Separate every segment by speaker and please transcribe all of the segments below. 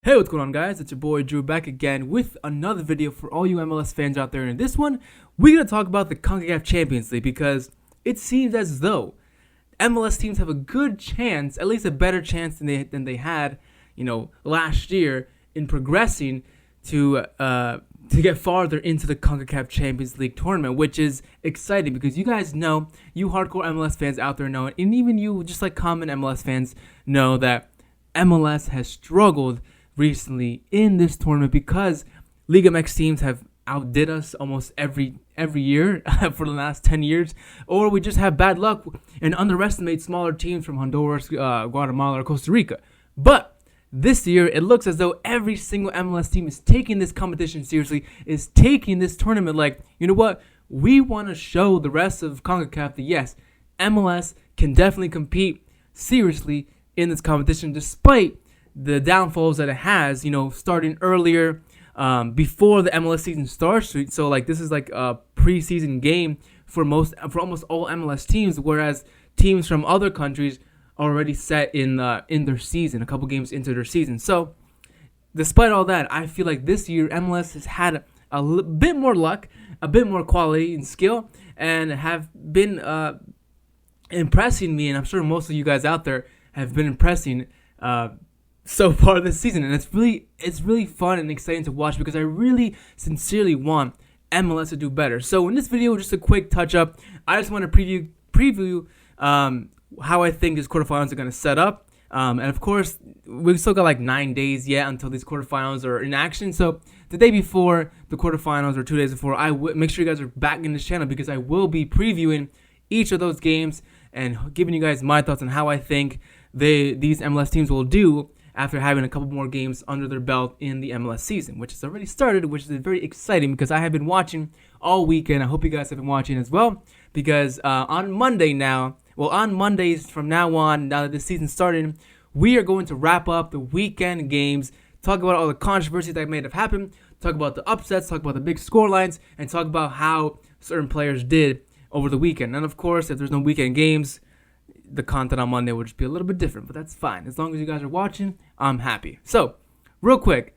Speaker 1: Hey, what's going on, guys? It's your boy Drew back again with another video for all you MLS fans out there. And in this one, we're going to talk about the CONCACAF Champions League because it seems as though MLS teams have a good chance, at least a better chance than they had, last year in progressing to get farther into the CONCACAF Champions League tournament, which is exciting because you guys know, you hardcore MLS fans out there know, and even you just like common MLS fans know that MLS has struggled recently in this tournament because League MX teams have outdid us almost every year for the last 10 years, or we just have bad luck and underestimate smaller teams from Honduras, Guatemala, or Costa Rica. But this year, it looks as though every single MLS team is taking this competition seriously, is taking this tournament like, you know what, we want to show the rest of CONCACAF that yes, MLS can definitely compete seriously in this competition despite the downfalls that it has, starting earlier before the MLS season starts. So like this is like a preseason game for almost all MLS teams, whereas teams from other countries are already set in their season, a couple games into their season. So despite all that, I feel like this year MLS has had a bit more luck, a bit more quality and skill, and have been impressing me, and I'm sure most of you guys out there have been impressing so far this season, and it's really fun and exciting to watch because I really sincerely want MLS to do better. So in this video, just a quick touch up, I just want to preview how I think these quarterfinals are going to set up, and of course we've still got like 9 days yet until these quarterfinals are in action. So the day before the quarterfinals or 2 days before, make sure you guys are back in this channel because I will be previewing each of those games and giving you guys my thoughts on how I think these MLS teams will do after having a couple more games under their belt in the MLS season, which has already started, which is very exciting because I have been watching all weekend. I hope you guys have been watching as well because on Mondays from now on, now that the season started, we are going to wrap up the weekend games, talk about all the controversies that may have happened, talk about the upsets, talk about the big score lines, and talk about how certain players did over the weekend. And of course, if there's no weekend games, the content on Monday will just be a little bit different, but that's fine. As long as you guys are watching, I'm happy. So, real quick,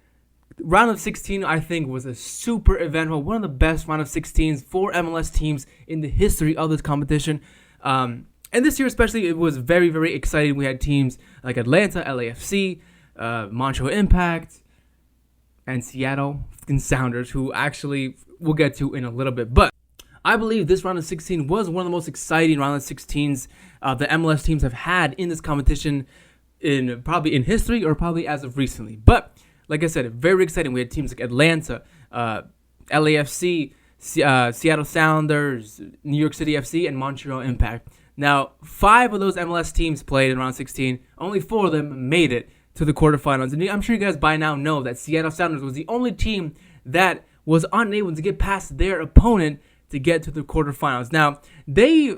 Speaker 1: round of 16 I think was a super eventful, one of the best round of 16s for MLS teams in the history of this competition. And this year especially, it was very, very exciting. We had teams like Atlanta, LAFC, Montreal Impact, and Seattle Sounders, who actually we'll get to in a little bit. But I believe this round of 16 was one of the most exciting round of 16s the MLS teams have had in this competition probably in history or probably as of recently. But like I said, very exciting. We had teams like Atlanta, LAFC, Seattle Sounders, New York City FC, and Montreal Impact. Now, 5 of those MLS teams played in round 16. Only 4 of them made it to the quarterfinals. And I'm sure you guys by now know that Seattle Sounders was the only team that was unable to get past their opponent to get to the quarterfinals. Now, they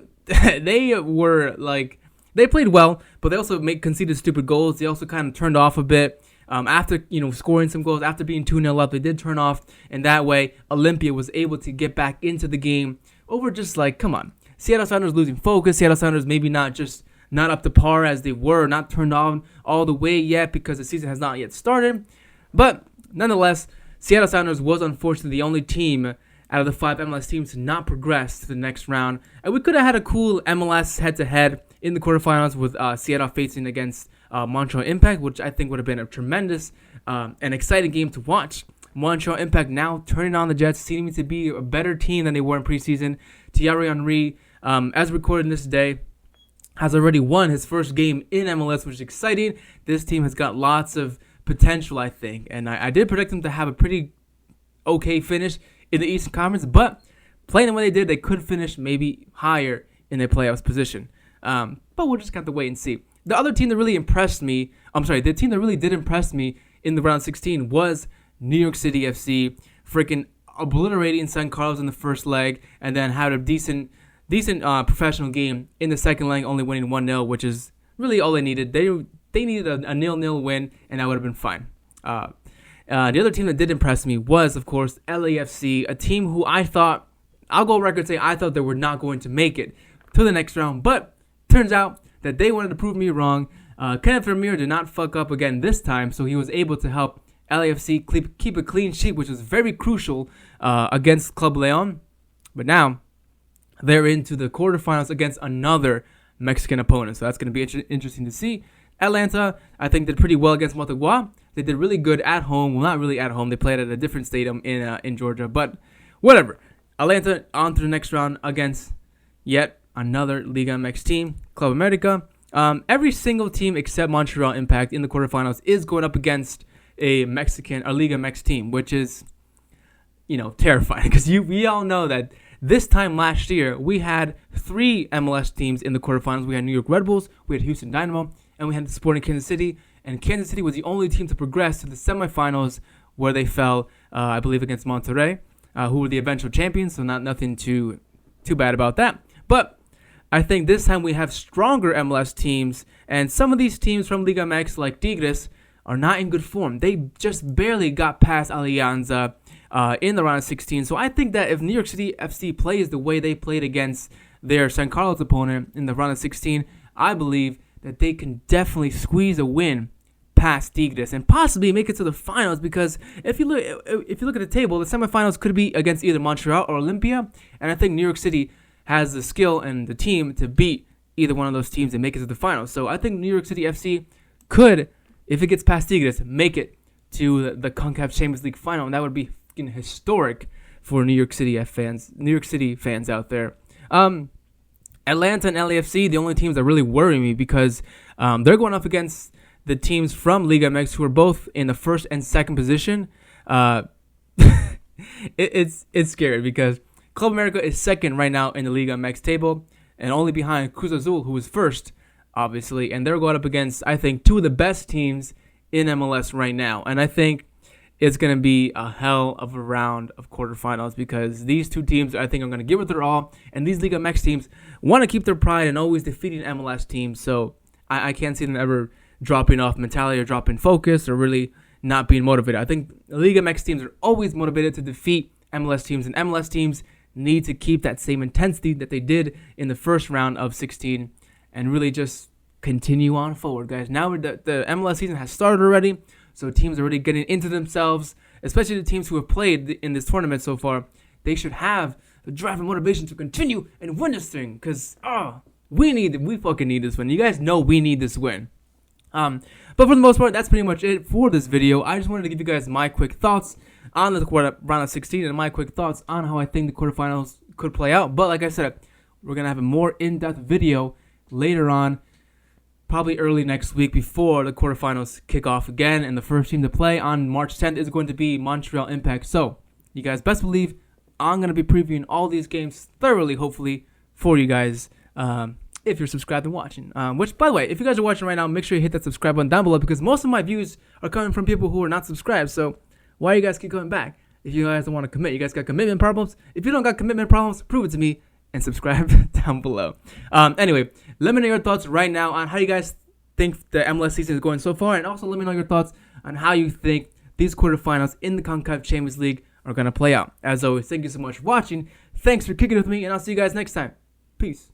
Speaker 1: played well, but they also conceded stupid goals. They also kind of turned off a bit after scoring some goals. After being 2-0 up, they did turn off, and that way Olympia was able to get back into the game over just like, come on. Seattle Sounders losing focus. Seattle Sounders maybe not up to par as they were, not turned on all the way yet because the season has not yet started. But nonetheless, Seattle Sounders was unfortunately the only team out of the 5 MLS teams to not progress to the next round. And we could have had a cool MLS head-to-head in the quarterfinals with Seattle facing against Montreal Impact, which I think would have been a tremendous and exciting game to watch. Montreal Impact now turning on the Jets, seeming to be a better team than they were in preseason. Thierry Henry, as recorded this day, has already won his first game in MLS, which is exciting. This team has got lots of potential, I think. And I did predict them to have a pretty okay finish in the Eastern Conference, but playing the way they did, they could finish maybe higher in their playoffs position. But we'll just have to wait and see. The other team that really impressed me, the team that really did impress me in the round 16 was New York City FC, freaking obliterating San Carlos in the first leg, and then had a decent professional game in the second leg, only winning 1-0, which is really all they needed. They needed a 0-0 win, and that would have been fine. The other team that did impress me was, of course, LAFC, a team who I thought, I'll go record say I thought they were not going to make it to the next round, but turns out that they wanted to prove me wrong. Kenneth Vermeer did not fuck up again this time, so he was able to help LAFC keep a clean sheet, which was very crucial against Club Leon. But now they're into the quarterfinals against another Mexican opponent. So that's going to be interesting to see. Atlanta, I think, did pretty well against Motagua. They did really good at home. Well, not really at home. They played at a different stadium in Georgia. But whatever. Atlanta on to the next round against yet another Liga MX team, Club America. Every single team except Montreal Impact in the quarterfinals is going up against a Liga MX team, which is, terrifying because we all know that this time last year we had 3 MLS teams in the quarterfinals. We had New York Red Bulls, we had Houston Dynamo, and we had Sporting Kansas City. And Kansas City was the only team to progress to the semifinals where they fell, I believe, against Monterrey, who were the eventual champions. So nothing too bad about that. But I think this time we have stronger MLS teams, and some of these teams from Liga MX, like Tigres, are not in good form. They just barely got past Alianza in the round of 16. So I think that if New York City FC plays the way they played against their San Carlos opponent in the round of 16, I believe that they can definitely squeeze a win past Tigres and possibly make it to the finals. Because if you look at the table, the semifinals could be against either Montreal or Olympia, and I think New York City has the skill and the team to beat either one of those teams and make it to the finals. So I think New York City FC could, if it gets past Tigres, make it to the CONCACAF Champions League final, and that would be historic for New York City fans out there. Atlanta and LAFC, the only teams that really worry me because they're going up against the teams from Liga MX who are both in the first and second position. It's scary because Club America is second right now in the Liga MX table and only behind Cruz Azul, who is first, obviously. And they're going up against, I think, 2 of the best teams in MLS right now. And I think it's going to be a hell of a round of quarterfinals because these 2 teams, I think, are going to give it their all. And these Liga MX teams want to keep their pride and always defeating MLS teams. So I can't see them ever dropping off mentality or dropping focus or really not being motivated. I think the Liga MX teams are always motivated to defeat MLS teams, and MLS teams need to keep that same intensity that they did in the first round of 16 and really just continue on forward, guys. Now the MLS season has started already, so teams are already getting into themselves, especially the teams who have played in this tournament so far. They should have the drive and motivation to continue and win this thing because we fucking need this win. You guys know we need this win. But for the most part, that's pretty much it for this video. I just wanted to give you guys my quick thoughts on the round of 16 and my quick thoughts on how I think the quarterfinals could play out. But like I said, we're going to have a more in-depth video later on, probably early next week before the quarterfinals kick off again. And the first team to play on March 10th is going to be Montreal Impact. So you guys best believe I'm going to be previewing all these games thoroughly, hopefully, for you guys. If you're subscribed and watching. Which, by the way, if you guys are watching right now, make sure you hit that subscribe button down below because most of my views are coming from people who are not subscribed. So why do you guys keep coming back? If you guys don't want to commit, you guys got commitment problems. If you don't got commitment problems, prove it to me and subscribe down below. Anyway, let me know your thoughts right now on how you guys think the MLS season is going so far, and also let me know your thoughts on how you think these quarterfinals in the CONCACAF Champions League are going to play out. As always, thank you so much for watching. Thanks for kicking with me, and I'll see you guys next time. Peace.